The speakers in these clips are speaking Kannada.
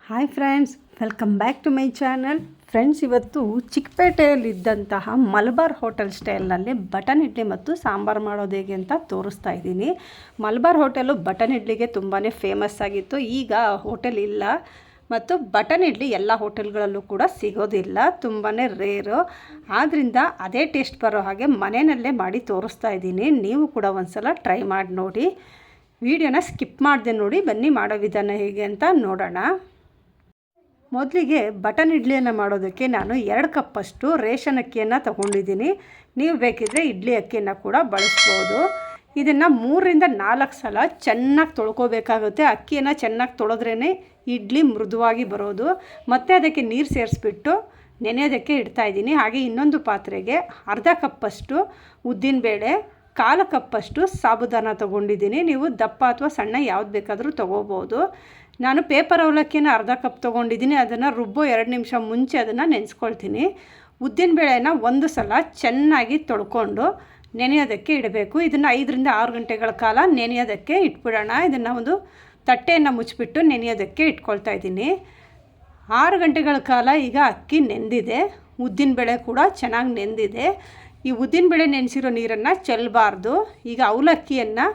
Hi friends, welcome back to my channel. Friends, ಇವತ್ತು ಚಿಕ್ಕಪೇಟೆಯಲ್ಲಿದ್ದಂತಹ ಮಲಬಾರ್ ಹೋಟೆಲ್ ಸ್ಟೈಲ್ನಲ್ಲಿ ಬಟನ್ ಇಡ್ಲಿ ಮತ್ತು ಸಾಂಬಾರು ಮಾಡೋದು ಹೇಗೆ ಅಂತ ತೋರಿಸ್ತಾ ಇದ್ದೀನಿ. ಮಲಬಾರ್ ಹೋಟೆಲು ಬಟನ್ ಇಡ್ಲಿಗೆ ತುಂಬಾ ಫೇಮಸ್ ಆಗಿತ್ತು. ಈಗ ಹೋಟೆಲ್ ಇಲ್ಲ ಮತ್ತು ಬಟನ್ ಇಡ್ಲಿ ಎಲ್ಲ ಹೋಟೆಲ್ಗಳಲ್ಲೂ ಕೂಡ ಸಿಗೋದಿಲ್ಲ, ತುಂಬಾ ರೇರು. ಆದ್ದರಿಂದ ಅದೇ ಟೇಸ್ಟ್ ಬರೋ ಹಾಗೆ ಮನೆಯಲ್ಲೇ ಮಾಡಿ ತೋರಿಸ್ತಾ ಇದ್ದೀನಿ. ನೀವು ಕೂಡ ಒಂದ್ಸಲ ಟ್ರೈ ಮಾಡಿ ನೋಡಿ. ವಿಡಿಯೋನ ಸ್ಕಿಪ್ ಮಾಡದೆ ನೋಡಿ. ಬನ್ನಿ ಮಾಡೋ ವಿಧಾನ ಹೇಗೆ ಅಂತ ನೋಡೋಣ. ಮೊದಲಿಗೆ ಬಟನ್ ಇಡ್ಲಿಯನ್ನು ಮಾಡೋದಕ್ಕೆ ನಾನು 2 ಕಪ್ಪಷ್ಟು ರೇಷನ್ ಅಕ್ಕಿಯನ್ನು ತಗೊಂಡಿದ್ದೀನಿ. ನೀವು ಬೇಕಿದ್ದರೆ ಇಡ್ಲಿ ಅಕ್ಕಿಯನ್ನು ಕೂಡ ಬಳಸ್ಬೋದು. ಇದನ್ನು 3ರಿಂದ 4 ಸಲ ಚೆನ್ನಾಗಿ ತೊಳ್ಕೊಬೇಕಾಗುತ್ತೆ. ಅಕ್ಕಿಯನ್ನು ಚೆನ್ನಾಗಿ ತೊಳೆದ್ರೇ ಇಡ್ಲಿ ಮೃದುವಾಗಿ ಬರೋದು. ಮತ್ತು ಅದಕ್ಕೆ ನೀರು ಸೇರಿಸ್ಬಿಟ್ಟು ನೆನೆಯೋದಕ್ಕೆ ಇಡ್ತಾಯಿದ್ದೀನಿ. ಹಾಗೆ ಇನ್ನೊಂದು ಪಾತ್ರೆಗೆ ಅರ್ಧ ಕಪ್ಪಷ್ಟು ಉದ್ದಿನಬೇಳೆ, 1/4 ಕಪ್ಪಷ್ಟು ಸಾಬುದಾನ ತೊಗೊಂಡಿದ್ದೀನಿ. ನೀವು ದಪ್ಪ ಅಥವಾ ಸಣ್ಣ ಯಾವ್ದು ಬೇಕಾದರೂ ತೊಗೋಬೋದು. ನಾನು ಪೇಪರ್ ಅವಲಕ್ಕಿನ ಅರ್ಧ ಕಪ್ ತೊಗೊಂಡಿದ್ದೀನಿ. ಅದನ್ನು ರುಬ್ಬೋ 2 ನಿಮಿಷ ಮುಂಚೆ ಅದನ್ನು ನೆನೆಸ್ಕೊಳ್ತೀನಿ. ಉದ್ದಿನಬೇಳೆನ 1 ಸಲ ಚೆನ್ನಾಗಿ ತೊಳ್ಕೊಂಡು ನೆನೆಯೋದಕ್ಕೆ ಇಡಬೇಕು. ಇದನ್ನು 5ರಿಂದ 6 ಗಂಟೆಗಳ ಕಾಲ ನೆನೆಯೋದಕ್ಕೆ ಇಟ್ಬಿಡೋಣ. ಇದನ್ನು ಒಂದು ತಟ್ಟೆಯನ್ನು ಮುಚ್ಚಿಬಿಟ್ಟು ನೆನೆಯೋದಕ್ಕೆ ಇಟ್ಕೊಳ್ತಾ ಇದ್ದೀನಿ. 6 ಗಂಟೆಗಳ ಕಾಲ ಈಗ ಅಕ್ಕಿ ನೆಂದಿದೆ. ಉದ್ದಿನಬೇಳೆ ಕೂಡ ಚೆನ್ನಾಗಿ ನೆಂದಿದೆ. ಈ ಉದ್ದಿನಬೇಳೆ ನೆನೆಸಿರೋ ನೀರನ್ನು ಚೆಲ್ಲಬಾರ್ದು. ಈಗ ಅವಲಕ್ಕಿಯನ್ನು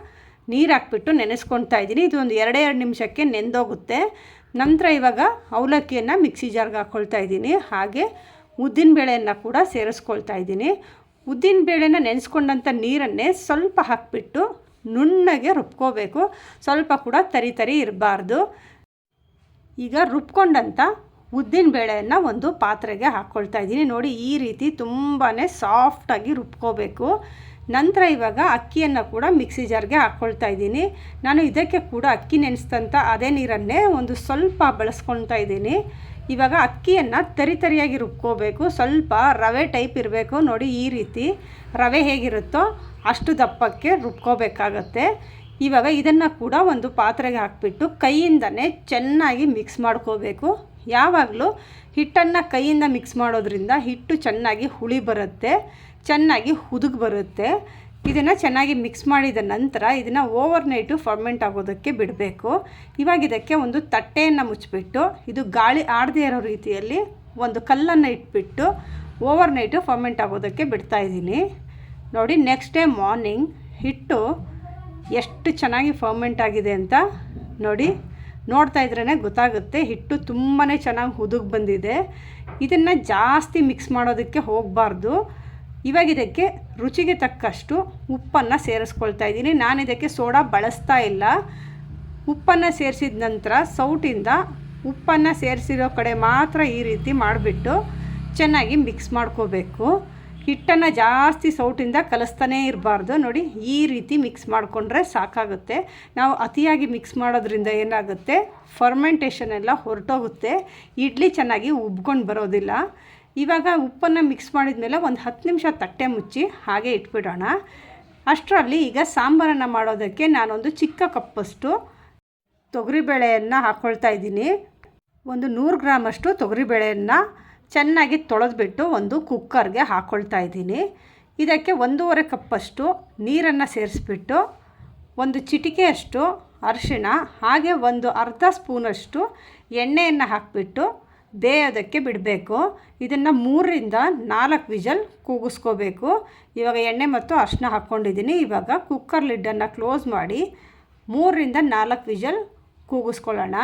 ನೀರು ಹಾಕ್ಬಿಟ್ಟು ನೆನೆಸ್ಕೊಳ್ತಾ ಇದ್ದೀನಿ. ಇದು ಒಂದು 2 ನಿಮಿಷಕ್ಕೆ ನೆಂದೋಗುತ್ತೆ. ನಂತರ ಇವಾಗ ಅವಲಕ್ಕಿಯನ್ನು ಮಿಕ್ಸಿ ಜಾರ್ಗೆ ಹಾಕ್ಕೊಳ್ತಾ ಇದ್ದೀನಿ. ಹಾಗೆ ಉದ್ದಿನಬೇಳೆಯನ್ನು ಕೂಡ ಸೇರಿಸ್ಕೊಳ್ತಾ ಇದ್ದೀನಿ. ಉದ್ದಿನಬೇಳೆನ ನೆನೆಸ್ಕೊಂಡಂಥ ನೀರನ್ನೇ ಸ್ವಲ್ಪ ಹಾಕಿಬಿಟ್ಟು ನುಣ್ಣಗೆ ರುಬ್ಕೋಬೇಕು. ಸ್ವಲ್ಪ ಕೂಡ ತರಿ ಇರಬಾರ್ದು. ಈಗ ರುಬ್ಕೊಂಡಂಥ ಉದ್ದಿನಬೇಳೆಯನ್ನು ಒಂದು ಪಾತ್ರೆಗೆ ಹಾಕ್ಕೊಳ್ತಾ ಇದ್ದೀನಿ. ನೋಡಿ, ಈ ರೀತಿ ತುಂಬಾ ಸಾಫ್ಟಾಗಿ ರುಬ್ಕೋಬೇಕು. ನಂತರ ಇವಾಗ ಅಕ್ಕಿಯನ್ನು ಕೂಡ ಮಿಕ್ಸಿ ಜಾರ್ಗೆ ಹಾಕ್ಕೊಳ್ತಾ ಇದ್ದೀನಿ. ನಾನು ಇದಕ್ಕೆ ಕೂಡ ಅಕ್ಕಿ ನೆನೆಸಿದಂಥ ಅದೇ ನೀರನ್ನೇ ಒಂದು ಸ್ವಲ್ಪ ಬಳಸ್ಕೊಳ್ತಾ ಇದ್ದೀನಿ. ಇವಾಗ ಅಕ್ಕಿಯನ್ನು ತರಿಯಾಗಿ ರುಬ್ಕೋಬೇಕು. ಸ್ವಲ್ಪ ರವೆ ಟೈಪ್ ಇರಬೇಕು. ನೋಡಿ, ಈ ರೀತಿ ರವೆ ಹೇಗಿರುತ್ತೋ ಅಷ್ಟು ದಪ್ಪಕ್ಕೆ ರುಬ್ಕೋಬೇಕಾಗತ್ತೆ. ಇವಾಗ ಇದನ್ನು ಕೂಡ ಒಂದು ಪಾತ್ರೆಗೆ ಹಾಕಿಬಿಟ್ಟು ಕೈಯಿಂದನೇ ಚೆನ್ನಾಗಿ ಮಿಕ್ಸ್ ಮಾಡ್ಕೋಬೇಕು. ಯಾವಾಗಲೂ ಹಿಟ್ಟನ್ನು ಕೈಯಿಂದ ಮಿಕ್ಸ್ ಮಾಡೋದ್ರಿಂದ ಹಿಟ್ಟು ಚೆನ್ನಾಗಿ ಹುಳಿ ಬರುತ್ತೆ, ಚೆನ್ನಾಗಿ ಹುದುಗ್ ಬರುತ್ತೆ. ಇದನ್ನು ಚೆನ್ನಾಗಿ ಮಿಕ್ಸ್ ಮಾಡಿದ ನಂತರ ಇದನ್ನು ಓವರ್ನೈಟು ಫರ್ಮೆಂಟ್ ಆಗೋದಕ್ಕೆ ಬಿಡಬೇಕು. ಇವಾಗ ಇದಕ್ಕೆ ಒಂದು ತಟ್ಟೆಯನ್ನು ಮುಚ್ಚಿಬಿಟ್ಟು ಇದು ಗಾಳಿ ಆಡದೇ ಇರೋ ರೀತಿಯಲ್ಲಿ ಒಂದು ಕಲ್ಲನ್ನು ಇಟ್ಬಿಟ್ಟು ಓವರ್ನೈಟು ಫರ್ಮೆಂಟ್ ಆಗೋದಕ್ಕೆ ಬಿಡ್ತಾಯಿದ್ದೀನಿ. ನೋಡಿ, ನೆಕ್ಸ್ಟ್ ಡೇ ಮಾರ್ನಿಂಗ್ ಹಿಟ್ಟು ಎಷ್ಟು ಚೆನ್ನಾಗಿ ಫರ್ಮೆಂಟ್ ಆಗಿದೆ ಅಂತ ನೋಡಿ. ನೋಡ್ತಾ ಇದ್ರೇ ಗೊತ್ತಾಗುತ್ತೆ, ಹಿಟ್ಟು ತುಂಬಾ ಚೆನ್ನಾಗಿ ಹುದುಗ್ ಬಂದಿದೆ. ಇದನ್ನು ಜಾಸ್ತಿ ಮಿಕ್ಸ್ ಮಾಡೋದಕ್ಕೆ ಹೋಗಬಾರ್ದು. ಇವಾಗ ಇದಕ್ಕೆ ರುಚಿಗೆ ತಕ್ಕಷ್ಟು ಉಪ್ಪನ್ನು ಸೇರಿಸ್ಕೊಳ್ತಾ ಇದ್ದೀನಿ. ನಾನು ಇದಕ್ಕೆ ಸೋಡಾ ಬಳಸ್ತಾ ಇಲ್ಲ. ಉಪ್ಪನ್ನು ಸೇರಿಸಿದ ನಂತರ ಸೌಟಿಂದ ಉಪ್ಪನ್ನು ಸೇರಿಸಿರೋ ಕಡೆ ಮಾತ್ರ ಈ ರೀತಿ ಮಾಡಿಬಿಟ್ಟು ಚೆನ್ನಾಗಿ ಮಿಕ್ಸ್ ಮಾಡ್ಕೋಬೇಕು. ಹಿಟ್ಟನ್ನು ಜಾಸ್ತಿ ಸೌಟಿಂದ ಕಲಿಸ್ತಾನೇ ಇರಬಾರ್ದು. ನೋಡಿ, ಈ ರೀತಿ ಮಿಕ್ಸ್ ಮಾಡಿಕೊಂಡ್ರೆ ಸಾಕಾಗುತ್ತೆ. ನಾವು ಅತಿಯಾಗಿ ಮಿಕ್ಸ್ ಮಾಡೋದ್ರಿಂದ ಏನಾಗುತ್ತೆ, ಫರ್ಮೆಂಟೇಷನ್ ಎಲ್ಲ ಹೊರಟೋಗುತ್ತೆ, ಇಡ್ಲಿ ಚೆನ್ನಾಗಿ ಉಬ್ಕೊಂಡು ಬರೋದಿಲ್ಲ. ಇವಾಗ ಉಪ್ಪನ್ನು ಮಿಕ್ಸ್ ಮಾಡಿದ ಮೇಲೆ ಒಂದು 10 ನಿಮಿಷ ತಟ್ಟೆ ಮುಚ್ಚಿ ಹಾಗೆ ಇಟ್ಬಿಡೋಣ. ಅಷ್ಟರಲ್ಲಿ ಈಗ ಸಾಂಬಾರನ್ನು ಮಾಡೋದಕ್ಕೆ ನಾನೊಂದು ಚಿಕ್ಕ ಕಪ್ಪಷ್ಟು ತೊಗರಿಬೇಳೆಯನ್ನು ಹಾಕ್ಕೊಳ್ತಾ ಇದ್ದೀನಿ. ಒಂದು 100 ಗ್ರಾಮಷ್ಟು ತೊಗರಿಬೇಳೆಯನ್ನು ಚೆನ್ನಾಗಿ ತೊಳೆದ್ಬಿಟ್ಟು ಒಂದು ಕುಕ್ಕರ್ಗೆ ಹಾಕ್ಕೊಳ್ತಾ ಇದ್ದೀನಿ. ಇದಕ್ಕೆ 1.5 ಕಪ್ಪಷ್ಟು ನೀರನ್ನು ಸೇರಿಸ್ಬಿಟ್ಟು ಒಂದು ಚಿಟಿಕೆಯಷ್ಟು ಅರಿಶಿಣ ಹಾಗೆ ಒಂದು ಅರ್ಧ ಸ್ಪೂನಷ್ಟು ಎಣ್ಣೆಯನ್ನು ಹಾಕಿಬಿಟ್ಟು ಬೇಯೋದಕ್ಕೆ ಬಿಡಬೇಕು. ಇದನ್ನು 3ರಿಂದ 4 ವಿಜಲ್ ಕೂಗಿಸ್ಕೋಬೇಕು. ಇವಾಗ ಎಣ್ಣೆ ಮತ್ತು ಅರಿಶಿಣ ಹಾಕ್ಕೊಂಡಿದ್ದೀನಿ. ಇವಾಗ ಕುಕ್ಕರ್ ಲಿಡ್ಡನ್ನು ಕ್ಲೋಸ್ ಮಾಡಿ 3ರಿಂದ 4 ವಿಜಲ್ ಕೂಗಿಸ್ಕೊಳ್ಳೋಣ.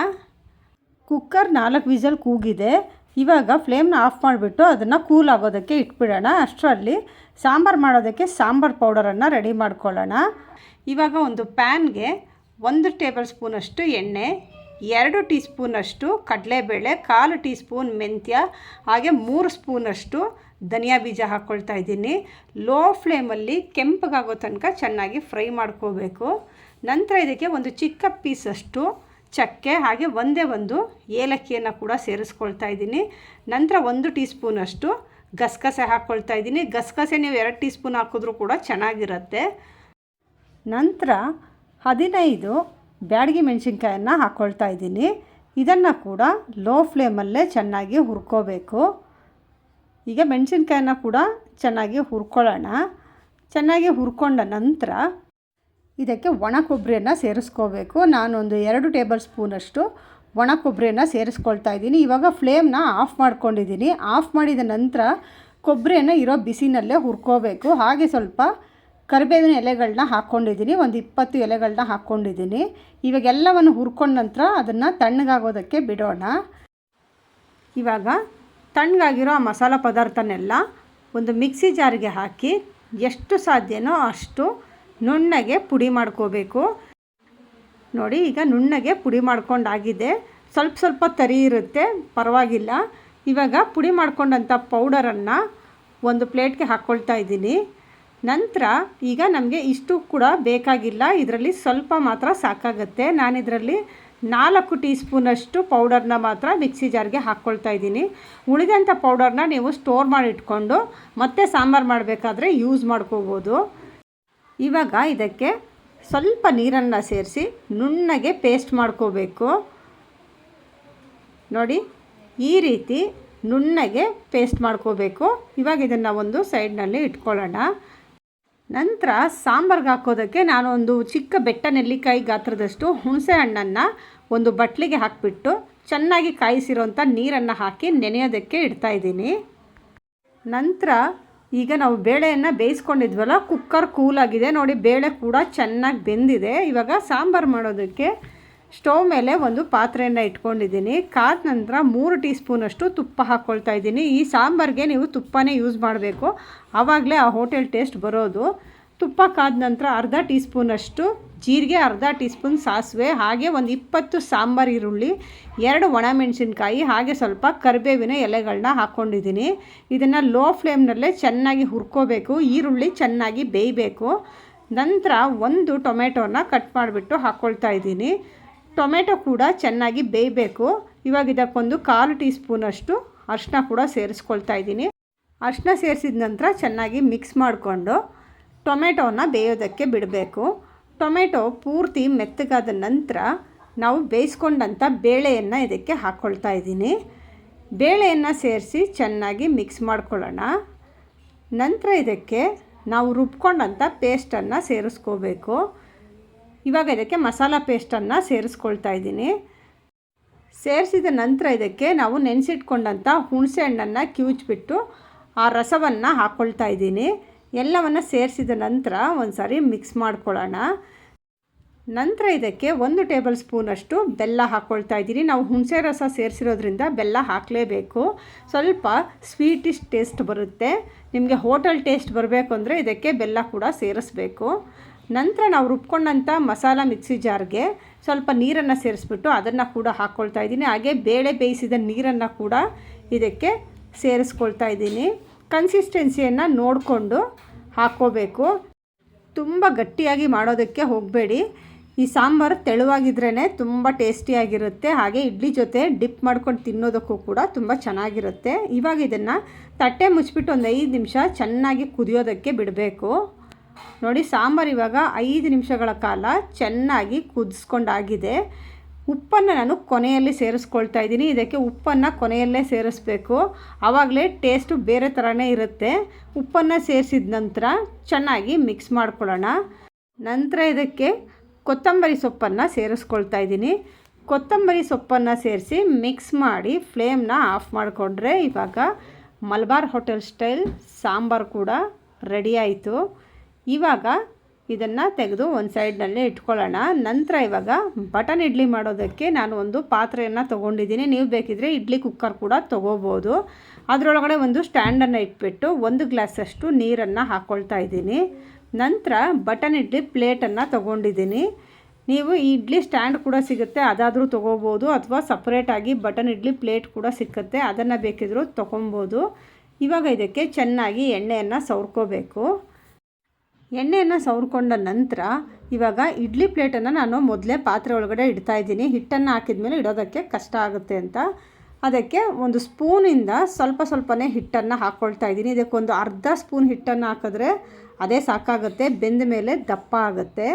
ಕುಕ್ಕರ್ 4 ವಿಜಲ್ ಕೂಗಿದೆ. ಇವಾಗ ಫ್ಲೇಮ್ನ ಆಫ್ ಮಾಡಿಬಿಟ್ಟು ಅದನ್ನು ಕೂಲ್ ಆಗೋದಕ್ಕೆ ಇಟ್ಬಿಡೋಣ. ಅಷ್ಟರಲ್ಲಿ ಸಾಂಬಾರು ಮಾಡೋದಕ್ಕೆ ಸಾಂಬಾರು ಪೌಡರನ್ನು ರೆಡಿ ಮಾಡ್ಕೊಳ್ಳೋಣ. ಇವಾಗ ಒಂದು ಪ್ಯಾನ್ಗೆ 1 ಟೇಬಲ್ ಸ್ಪೂನಷ್ಟು ಎಣ್ಣೆ, 2 ಟೀ ಸ್ಪೂನಷ್ಟು ಕಡಲೆಬೇಳೆ, 1/4 ಟೀ ಸ್ಪೂನ್ ಮೆಂತ್ಯ ಹಾಗೆ 3 ಸ್ಪೂನಷ್ಟು ಧನಿಯಾ ಬೀಜ ಹಾಕ್ಕೊಳ್ತಾ ಇದ್ದೀನಿ. ಲೋ ಫ್ಲೇಮಲ್ಲಿ ಕೆಂಪಗಾಗೋ ತನಕ ಚೆನ್ನಾಗಿ ಫ್ರೈ ಮಾಡ್ಕೋಬೇಕು. ನಂತರ ಇದಕ್ಕೆ ಒಂದು ಚಿಕ್ಕ ಪೀಸಷ್ಟು ಚಕ್ಕೆ ಹಾಗೆ ಒಂದು ಏಲಕ್ಕಿಯನ್ನು ಕೂಡ ಸೇರಿಸ್ಕೊಳ್ತಾ ಇದ್ದೀನಿ. ನಂತರ 1 ಟೀ ಸ್ಪೂನಷ್ಟು ಗಸಗಸೆ ಹಾಕ್ಕೊಳ್ತಾ ಇದ್ದೀನಿ. ಗಸಗಸೆ ನೀವು 2 ಟೀ ಸ್ಪೂನ್ ಹಾಕಿದ್ರೂ ಕೂಡ ಚೆನ್ನಾಗಿರುತ್ತೆ. ನಂತರ 15 ಬ್ಯಾಡಗಿ ಮೆಣಸಿನ್ಕಾಯನ್ನು ಹಾಕ್ಕೊಳ್ತಾ ಇದ್ದೀನಿ. ಇದನ್ನು ಕೂಡ ಲೋ ಫ್ಲೇಮಲ್ಲೇ ಚೆನ್ನಾಗಿ ಹುರ್ಕೋಬೇಕು. ಈಗ ಮೆಣಸಿನ್ಕಾಯನ್ನು ಕೂಡ ಚೆನ್ನಾಗಿ ಹುರ್ಕೊಳ್ಳೋಣ. ಚೆನ್ನಾಗಿ ಹುರ್ಕೊಂಡ ನಂತರ ಇದಕ್ಕೆ ಒಣ ಕೊಬ್ಬರಿಯನ್ನು ಸೇರಿಸ್ಕೋಬೇಕು. ನಾನೊಂದು 2 ಟೇಬಲ್ ಸ್ಪೂನಷ್ಟು ಒಣ ಕೊಬ್ಬರಿಯನ್ನು ಸೇರಿಸ್ಕೊಳ್ತಾ ಇದ್ದೀನಿ. ಇವಾಗ ಫ್ಲೇಮ್ನ ಆಫ್ ಮಾಡ್ಕೊಂಡಿದ್ದೀನಿ. ಆಫ್ ಮಾಡಿದ ನಂತರ ಕೊಬ್ಬರಿಯನ್ನು ಇರೋ ಬಿಸಿನಲ್ಲೇ ಹುರ್ಕೋಬೇಕು. ಹಾಗೆ ಸ್ವಲ್ಪ ಕರಿಬೇವಿನ ಎಲೆಗಳನ್ನ ಹಾಕ್ಕೊಂಡಿದ್ದೀನಿ, ಒಂದು 20 ಎಲೆಗಳನ್ನ ಹಾಕ್ಕೊಂಡಿದ್ದೀನಿ. ಇವಾಗ ಎಲ್ಲವನ್ನು ಹುರ್ಕೊಂಡ ನಂತರ ಅದನ್ನು ತಣ್ಣಗಾಗೋದಕ್ಕೆ ಬಿಡೋಣ. ಇವಾಗ ತಣ್ಣಗಾಗಿರೋ ಆ ಮಸಾಲ ಪದಾರ್ಥನೆಲ್ಲ ಒಂದು ಮಿಕ್ಸಿ ಜಾರಿಗೆ ಹಾಕಿ ಎಷ್ಟು ಸಾಧ್ಯನೋ ಅಷ್ಟು ನುಣ್ಣಗೆ ಪುಡಿ ಮಾಡ್ಕೋಬೇಕು. ನೋಡಿ, ಈಗ ನುಣ್ಣಗೆ ಪುಡಿ ಮಾಡ್ಕೊಂಡಾಗಿದೆ. ಸ್ವಲ್ಪ ತರಿ ಇರುತ್ತೆ, ಪರವಾಗಿಲ್ಲ. ಇವಾಗ ಪುಡಿ ಮಾಡ್ಕೊಂಡಂಥ ಪೌಡರನ್ನು ಒಂದು ಪ್ಲೇಟ್ಗೆ ಹಾಕ್ಕೊಳ್ತಾ ಇದ್ದೀನಿ. ನಂತರ ಈಗ ನಮಗೆ ಇಷ್ಟು ಕೂಡ ಬೇಕಾಗಿಲ್ಲ, ಇದರಲ್ಲಿ ಸ್ವಲ್ಪ ಮಾತ್ರ ಸಾಕಾಗುತ್ತೆ. ನಾನಿದರಲ್ಲಿ 4 ಟೀ ಸ್ಪೂನಷ್ಟು ಪೌಡರ್ನ ಮಾತ್ರ ಮಿಕ್ಸಿ ಜಾರ್ಗೆ ಹಾಕ್ಕೊಳ್ತಾ ಇದ್ದೀನಿ. ಉಳಿದಂಥ ಪೌಡರ್ನ ನೀವು ಸ್ಟೋರ್ ಮಾಡಿ ಇಟ್ಕೊಂಡು ಮತ್ತೆ ಸಾಂಬಾರು ಮಾಡಬೇಕಾದ್ರೆ ಯೂಸ್ ಮಾಡ್ಕೋಬೋದು. ಇವಾಗ ಇದಕ್ಕೆ ಸ್ವಲ್ಪ ನೀರನ್ನು ಸೇರಿಸಿ ನುಣ್ಣಗೆ ಪೇಸ್ಟ್ ಮಾಡ್ಕೋಬೇಕು. ನೋಡಿ, ಈ ರೀತಿ ನುಣ್ಣಗೆ ಪೇಸ್ಟ್ ಮಾಡ್ಕೋಬೇಕು. ಇವಾಗ ಇದನ್ನು ಒಂದು ಸೈಡ್ನಲ್ಲಿ ಇಟ್ಕೊಳ್ಳೋಣ. ನಂತರ ಸಾಂಬಾರ್ಗೆ ಹಾಕೋದಕ್ಕೆ ನಾನು ಒಂದು ಚಿಕ್ಕ ಬೆಟ್ಟ ನೆಲ್ಲಿಕಾಯಿ ಗಾತ್ರದಷ್ಟು ಹುಣಸೆ ಹಣ್ಣನ್ನು ಒಂದು ಬಟ್ಲಿಗೆ ಹಾಕಿಬಿಟ್ಟು ಚೆನ್ನಾಗಿ ಕಾಯಿಸಿರೋಂಥ ನೀರನ್ನು ಹಾಕಿ ನೆನೆಯೋದಕ್ಕೆ ಇಡ್ತಾಯಿದ್ದೀನಿ. ನಂತರ ಈಗ ನಾವು ಬೇಳೆಯನ್ನು ಬೇಯಿಸ್ಕೊಂಡಿದ್ವಲ್ಲ, ಕುಕ್ಕರ್ ಕೂಲಾಗಿದೆ. ನೋಡಿ, ಬೇಳೆ ಕೂಡ ಚೆನ್ನಾಗಿ ಬೆಂದಿದೆ. ಇವಾಗ ಸಾಂಬಾರು ಮಾಡೋದಕ್ಕೆ ಸ್ಟವ್ ಮೇಲೆ ಒಂದು ಪಾತ್ರೆಯನ್ನು ಇಟ್ಕೊಂಡಿದ್ದೀನಿ. ಕಾದ ನಂತರ 3 ಟೀ ಸ್ಪೂನಷ್ಟು ತುಪ್ಪ ಹಾಕ್ಕೊಳ್ತಾ ಇದ್ದೀನಿ. ಈ ಸಾಂಬಾರಿಗೆ ನೀವು ತುಪ್ಪನೇ ಯೂಸ್ ಮಾಡಬೇಕು, ಆವಾಗಲೇ ಆ ಹೋಟೆಲ್ ಟೇಸ್ಟ್ ಬರೋದು. ತುಪ್ಪ ಕಾದ ನಂತರ ಅರ್ಧ ಟೀ ಸ್ಪೂನಷ್ಟು ಜೀರಿಗೆ, ಅರ್ಧ ಟೀ ಸ್ಪೂನ್ ಸಾಸಿವೆ, ಹಾಗೆ ಒಂದು 20 ಸಾಂಬಾರು ಈರುಳ್ಳಿ, 2 ಒಣಮೆಣಸಿನ್ಕಾಯಿ, ಹಾಗೆ ಸ್ವಲ್ಪ ಕರಿಬೇವಿನ ಎಲೆಗಳನ್ನ ಹಾಕ್ಕೊಂಡಿದ್ದೀನಿ. ಇದನ್ನು ಲೋ ಫ್ಲೇಮ್ನಲ್ಲೇ ಚೆನ್ನಾಗಿ ಹುರ್ಕೋಬೇಕು. ಈರುಳ್ಳಿ ಚೆನ್ನಾಗಿ ಬೇಯಬೇಕು. ನಂತರ ಒಂದು ಟೊಮೆಟೊನ ಕಟ್ ಮಾಡಿಬಿಟ್ಟು ಹಾಕ್ಕೊಳ್ತಾ ಇದ್ದೀನಿ. ಟೊಮೆಟೊ ಕೂಡ ಚೆನ್ನಾಗಿ ಬೇಯಬೇಕು. ಇವಾಗ ಇದಕ್ಕೊಂದು 1/4 ಟೀ ಸ್ಪೂನಷ್ಟು ಅರಿಶಿನ ಕೂಡ ಸೇರಿಸ್ಕೊಳ್ತಾ ಇದ್ದೀನಿ. ಅರಿಶಿನ ಸೇರಿಸಿದ ನಂತರ ಚೆನ್ನಾಗಿ ಮಿಕ್ಸ್ ಮಾಡಿಕೊಂಡು ಟೊಮೆಟೊನ ಬೇಯೋದಕ್ಕೆ ಬಿಡಬೇಕು. ಟೊಮೆಟೊ ಪೂರ್ತಿ ಮೆತ್ತಗಾದ ನಂತರ ನಾವು ಬೇಯಿಸ್ಕೊಂಡಂಥ ಬೇಳೆಯನ್ನು ಇದಕ್ಕೆ ಹಾಕ್ಕೊಳ್ತಾ ಇದ್ದೀನಿ. ಬೇಳೆಯನ್ನು ಸೇರಿಸಿ ಚೆನ್ನಾಗಿ ಮಿಕ್ಸ್ ಮಾಡ್ಕೊಳ್ಳೋಣ. ನಂತರ ಇದಕ್ಕೆ ನಾವು ರುಬ್ಕೊಂಡಂಥ ಪೇಸ್ಟನ್ನು ಸೇರಿಸ್ಕೋಬೇಕು. ಇವಾಗ ಇದಕ್ಕೆ ಮಸಾಲ ಪೇಸ್ಟನ್ನು ಸೇರಿಸ್ಕೊಳ್ತಾ ಇದ್ದೀನಿ. ಸೇರಿಸಿದ ನಂತರ ಇದಕ್ಕೆ ನಾವು ನೆನೆಸಿಟ್ಕೊಂಡಂಥ ಹುಣಸೆ ಹಣ್ಣನ್ನು ಕಿವುಚ್ಬಿಟ್ಟು ಆ ರಸವನ್ನು ಹಾಕ್ಕೊಳ್ತಾ ಇದ್ದೀನಿ. ಎಲ್ಲವನ್ನು ಸೇರಿಸಿದ ನಂತರ ಒಂದು ಸಾರಿ ಮಿಕ್ಸ್ ಮಾಡ್ಕೊಳ್ಳೋಣ. ನಂತರ ಇದಕ್ಕೆ 1 ಟೇಬಲ್ ಸ್ಪೂನಷ್ಟು ಬೆಲ್ಲ ಹಾಕ್ಕೊಳ್ತಾ ಇದ್ದೀನಿ. ನಾವು ಹುಣಸೆ ರಸ ಸೇರಿಸಿರೋದ್ರಿಂದ ಬೆಲ್ಲ ಹಾಕಲೇಬೇಕು. ಸ್ವಲ್ಪ ಸ್ವೀಟಿಶ್ ಟೇಸ್ಟ್ ಬರುತ್ತೆ. ನಿಮಗೆ ಹೋಟೆಲ್ ಟೇಸ್ಟ್ ಬರಬೇಕು ಅಂದರೆ ಇದಕ್ಕೆ ಬೆಲ್ಲ ಕೂಡ ಸೇರಿಸ್ಬೇಕು. ನಂತರ ನಾವು ರುಬ್ಕೊಂಡಂಥ ಮಸಾಲ ಮಿಕ್ಸಿ ಜಾರ್ಗೆ ಸ್ವಲ್ಪ ನೀರನ್ನು ಸೇರಿಸ್ಬಿಟ್ಟು ಅದನ್ನು ಕೂಡ ಹಾಕ್ಕೊಳ್ತಾ ಇದ್ದೀನಿ. ಹಾಗೆ ಬೇಳೆ ಬೇಯಿಸಿದ ನೀರನ್ನು ಕೂಡ ಇದಕ್ಕೆ ಸೇರಿಸ್ಕೊಳ್ತಾ ಇದ್ದೀನಿ. ಕನ್ಸಿಸ್ಟೆನ್ಸಿಯನ್ನು ನೋಡಿಕೊಂಡು ಹಾಕ್ಕೋಬೇಕು. ತುಂಬ ಗಟ್ಟಿಯಾಗಿ ಮಾಡೋದಕ್ಕೆ ಹೋಗಬೇಡಿ. ಈ ಸಾಂಬಾರು ತೆಳುವಾಗಿದ್ರೇ ತುಂಬ ಟೇಸ್ಟಿಯಾಗಿರುತ್ತೆ. ಹಾಗೆ ಇಡ್ಲಿ ಜೊತೆ ಡಿಪ್ ಮಾಡ್ಕೊಂಡು ತಿನ್ನೋದಕ್ಕೂ ಕೂಡ ತುಂಬ ಚೆನ್ನಾಗಿರುತ್ತೆ. ಇವಾಗ ಇದನ್ನು ತಟ್ಟೆ ಮುಚ್ಚಿಬಿಟ್ಟು ಒಂದು 5 ನಿಮಿಷ ಚೆನ್ನಾಗಿ ಕುದಿಯೋದಕ್ಕೆ ಬಿಡಬೇಕು. ನೋಡಿ, ಸಾಂಬಾರು ಇವಾಗ 5 ನಿಮಿಷಗಳ ಕಾಲ ಚೆನ್ನಾಗಿ ಕುದಿಸ್ಕೊಂಡಾಗಿದೆ. ಉಪ್ಪನ್ನು ನಾನು ಕೊನೆಯಲ್ಲಿ ಸೇರಿಸ್ಕೊಳ್ತಾ ಇದ್ದೀನಿ. ಇದಕ್ಕೆ ಉಪ್ಪನ್ನು ಕೊನೆಯಲ್ಲೇ ಸೇರಿಸ್ಬೇಕು, ಆವಾಗಲೇ ಟೇಸ್ಟು ಬೇರೆ ಥರನೇ ಇರುತ್ತೆ. ಉಪ್ಪನ್ನು ಸೇರಿಸಿದ ನಂತರ ಚೆನ್ನಾಗಿ ಮಿಕ್ಸ್ ಮಾಡ್ಕೊಳ್ಳೋಣ. ನಂತರ ಇದಕ್ಕೆ ಕೊತ್ತಂಬರಿ ಸೊಪ್ಪನ್ನು ಸೇರಿಸ್ಕೊಳ್ತಾ ಇದ್ದೀನಿ. ಕೊತ್ತಂಬರಿ ಸೊಪ್ಪನ್ನು ಸೇರಿಸಿ ಮಿಕ್ಸ್ ಮಾಡಿ ಫ್ಲೇಮ್ನ ಆಫ್ ಮಾಡಿಕೊಂಡ್ರೆ ಇವಾಗ ಮಲಬಾರ್ ಹೋಟೆಲ್ ಸ್ಟೈಲ್ ಸಾಂಬಾರು ಕೂಡ ರೆಡಿ ಆಯಿತು. ಇವಾಗ ಇದನ್ನು ತೆಗೆದು ಒಂದು ಸೈಡ್ನಲ್ಲೇ ಇಟ್ಕೊಳ್ಳೋಣ. ನಂತರ ಇವಾಗ ಬಟನ್ ಇಡ್ಲಿ ಮಾಡೋದಕ್ಕೆ ನಾನು ಒಂದು ಪಾತ್ರೆಯನ್ನು ತೊಗೊಂಡಿದ್ದೀನಿ. ನೀವು ಬೇಕಿದ್ರೆ ಇಡ್ಲಿ ಕುಕ್ಕರ್ ಕೂಡ ತೊಗೋಬೋದು. ಅದರೊಳಗಡೆ ಒಂದು ಸ್ಟ್ಯಾಂಡನ್ನು ಇಟ್ಬಿಟ್ಟು 1 ಗ್ಲಾಸಷ್ಟು ನೀರನ್ನು ಹಾಕ್ಕೊಳ್ತಾ ಇದ್ದೀನಿ. ನಂತರ ಬಟನ್ ಇಡ್ಲಿ ಪ್ಲೇಟನ್ನು ತೊಗೊಂಡಿದ್ದೀನಿ. ನೀವು ಈ ಇಡ್ಲಿ ಸ್ಟ್ಯಾಂಡ್ ಕೂಡ ಸಿಗುತ್ತೆ, ಅದಾದರೂ ತೊಗೋಬೋದು. ಅಥವಾ ಸಪ್ರೇಟಾಗಿ ಬಟನ್ ಇಡ್ಲಿ ಪ್ಲೇಟ್ ಕೂಡ ಸಿಕ್ಕುತ್ತೆ, ಅದನ್ನು ಬೇಕಿದ್ರೂ ತೊಗೊಬೋದು. ಇವಾಗ ಇದಕ್ಕೆ ಚೆನ್ನಾಗಿ ಎಣ್ಣೆಯನ್ನು ಸವರ್ಕೋಬೇಕು. ಎಣ್ಣೆಯನ್ನು ಸವರ್ಕೊಂಡ ನಂತರ ಇವಾಗ ಇಡ್ಲಿ ಪ್ಲೇಟನ್ನು ನಾನು ಮೊದಲೇ ಪಾತ್ರೆ ಒಳಗಡೆ ಇಡ್ತಾಯಿದ್ದೀನಿ. ಹಿಟ್ಟನ್ನು ಹಾಕಿದ ಮೇಲೆ ಇಡೋದಕ್ಕೆ ಕಷ್ಟ ಆಗುತ್ತೆ ಅಂತ ಅದಕ್ಕೆ ಒಂದು ಸ್ಪೂನಿಂದ ಸ್ವಲ್ಪನೇ ಹಿಟ್ಟನ್ನು ಹಾಕ್ಕೊಳ್ತಾ ಇದ್ದೀನಿ. ಇದಕ್ಕೊಂದು ಅರ್ಧ ಸ್ಪೂನ್ ಹಿಟ್ಟನ್ನು ಹಾಕಿದ್ರೆ ಅದೇ ಸಾಕಾಗುತ್ತೆ, ಬೆಂದ ಮೇಲೆ ದಪ್ಪ ಆಗುತ್ತೆ.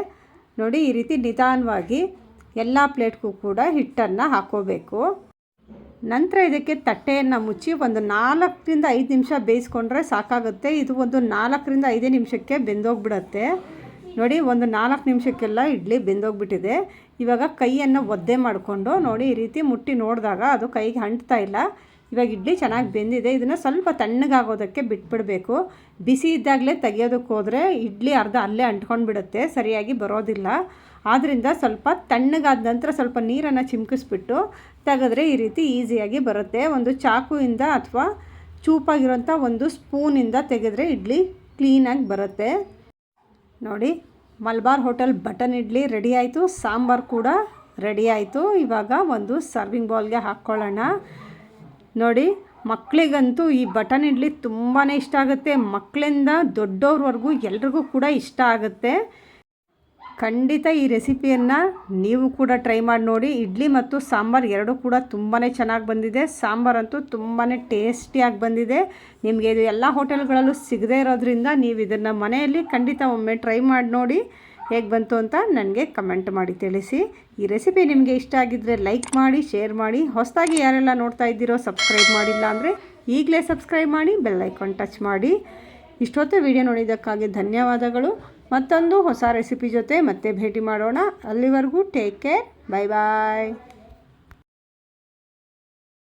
ನೋಡಿ, ಈ ರೀತಿ ನಿಧಾನವಾಗಿ ಎಲ್ಲ ಪ್ಲೇಟ್ಗೂ ಕೂಡ ಹಿಟ್ಟನ್ನು ಹಾಕ್ಕೋಬೇಕು. ನಂತರ ಇದಕ್ಕೆ ತಟ್ಟೆಯನ್ನು ಮುಚ್ಚಿ ಒಂದು 4ರಿಂದ 5 ನಿಮಿಷ ಬೇಯಿಸ್ಕೊಂಡ್ರೆ ಸಾಕಾಗುತ್ತೆ. ಇದು ಒಂದು 4ರಿಂದ 5 ನಿಮಿಷಕ್ಕೆ ಬೆಂದೋಗ್ಬಿಡುತ್ತೆ. ನೋಡಿ ಒಂದು 4 ನಿಮಿಷಕ್ಕೆಲ್ಲ ಇಡ್ಲಿ ಬೆಂದೋಗ್ಬಿಟ್ಟಿದೆ. ಇವಾಗ ಕೈಯನ್ನು ಒದ್ದೆ ಮಾಡಿಕೊಂಡು ನೋಡಿ ಈ ರೀತಿ ಮುಟ್ಟಿ ನೋಡಿದಾಗ ಅದು ಕೈಗೆ ಅಂಟ್ತಾ ಇಲ್ಲ. ಇವಾಗ ಇಡ್ಲಿ ಚೆನ್ನಾಗಿ ಬೆಂದಿದೆ. ಇದನ್ನು ಸ್ವಲ್ಪ ತಣ್ಣಗಾಗೋದಕ್ಕೆ ಬಿಟ್ಬಿಡಬೇಕು. ಬಿಸಿ ಇದ್ದಾಗಲೇ ತೆಗಿಯೋದಕ್ಕೆ ಹೋದರೆ ಇಡ್ಲಿ ಅರ್ಧ ಅಲ್ಲೇ ಅಂಟ್ಕೊಂಡು ಬಿಡುತ್ತೆ, ಸರಿಯಾಗಿ ಬರೋದಿಲ್ಲ. ಆದ್ದರಿಂದ ಸ್ವಲ್ಪ ತಣ್ಣಗಾದ ನಂತರ ಸ್ವಲ್ಪ ನೀರನ್ನು ಚಿಮ್ಕಿಸ್ಬಿಟ್ಟು ತೆಗೆದ್ರೆ ಈ ರೀತಿ ಈಸಿಯಾಗಿ ಬರುತ್ತೆ. ಒಂದು ಚಾಕುವಿಂದ ಅಥವಾ ಚೂಪಾಗಿರೋಂಥ ಒಂದು ಸ್ಪೂನಿಂದ ತೆಗೆದ್ರೆ ಇಡ್ಲಿ ಕ್ಲೀನಾಗಿ ಬರುತ್ತೆ. ನೋಡಿ Malabar hotel button idli ready ಆಯಿತು. ಸಾಂಬಾರು ಕೂಡ ರೆಡಿ ಆಯಿತು. ಇವಾಗ ಒಂದು ಸರ್ವಿಂಗ್ ಬೌಲ್ಗೆ ಹಾಕ್ಕೊಳ್ಳೋಣ. ನೋಡಿ ಮಕ್ಕಳಿಗಂತೂ ಈ ಬಟನ್ ಇಡ್ಲಿ ತುಂಬಾ ಇಷ್ಟ ಆಗುತ್ತೆ. ಮಕ್ಕಳಿಂದ ದೊಡ್ಡವ್ರವರೆಗೂ ಎಲ್ರಿಗೂ ಕೂಡ ಇಷ್ಟ ಆಗುತ್ತೆ. ಖಂಡಿತ ಈ ರೆಸಿಪಿಯನ್ನು ನೀವು ಕೂಡ ಟ್ರೈ ಮಾಡಿ ನೋಡಿ. ಇಡ್ಲಿ ಮತ್ತು ಸಾಂಬಾರು ಎರಡೂ ಕೂಡ ತುಂಬಾ ಚೆನ್ನಾಗಿ ಬಂದಿದೆ. ಸಾಂಬಾರಂತೂ ತುಂಬಾ ಟೇಸ್ಟಿಯಾಗಿ ಬಂದಿದೆ. ನಿಮಗೆ ಇದು ಎಲ್ಲ ಹೋಟೆಲ್ಗಳಲ್ಲೂ ಸಿಗದೇ ಇರೋದ್ರಿಂದ ನೀವು ಇದನ್ನು ಮನೆಯಲ್ಲಿ ಖಂಡಿತ ಒಮ್ಮೆ ಟ್ರೈ ಮಾಡಿ ನೋಡಿ. ಹೇಗೆ ಬಂತು ಅಂತ ನನಗೆ ಕಮೆಂಟ್ ಮಾಡಿ ತಿಳಿಸಿ. ಈ ರೆಸಿಪಿ ನಿಮಗೆ ಇಷ್ಟ ಆಗಿದ್ದರೆ ಲೈಕ್ ಮಾಡಿ, ಶೇರ್ ಮಾಡಿ. ಹೊಸದಾಗಿ ಯಾರೆಲ್ಲ ನೋಡ್ತಾ ಇದ್ದೀರೋ ಸಬ್ಸ್ಕ್ರೈಬ್ ಮಾಡಿಲ್ಲ ಅಂದರೆ ಈಗಲೇ ಸಬ್ಸ್ಕ್ರೈಬ್ ಮಾಡಿ, ಬೆಲ್ ಐಕಾನ್ ಟಚ್ ಮಾಡಿ. ಇಷ್ಟೊತ್ತು ವಿಡಿಯೋ ನೋಡಿದ್ದಕ್ಕಾಗಿ ಧನ್ಯವಾದಗಳು. ಮತ್ತೊಂದು ಹೊಸ ರೆಸಿಪಿ ಜೊತೆ ಮತ್ತೆ ಭೇಟಿ ಮಾಡೋಣ. ಅಲ್ಲಿವರೆಗೂ ಟೇಕ್ ಕೇರ್. ಬಾಯ್ ಬಾಯ್.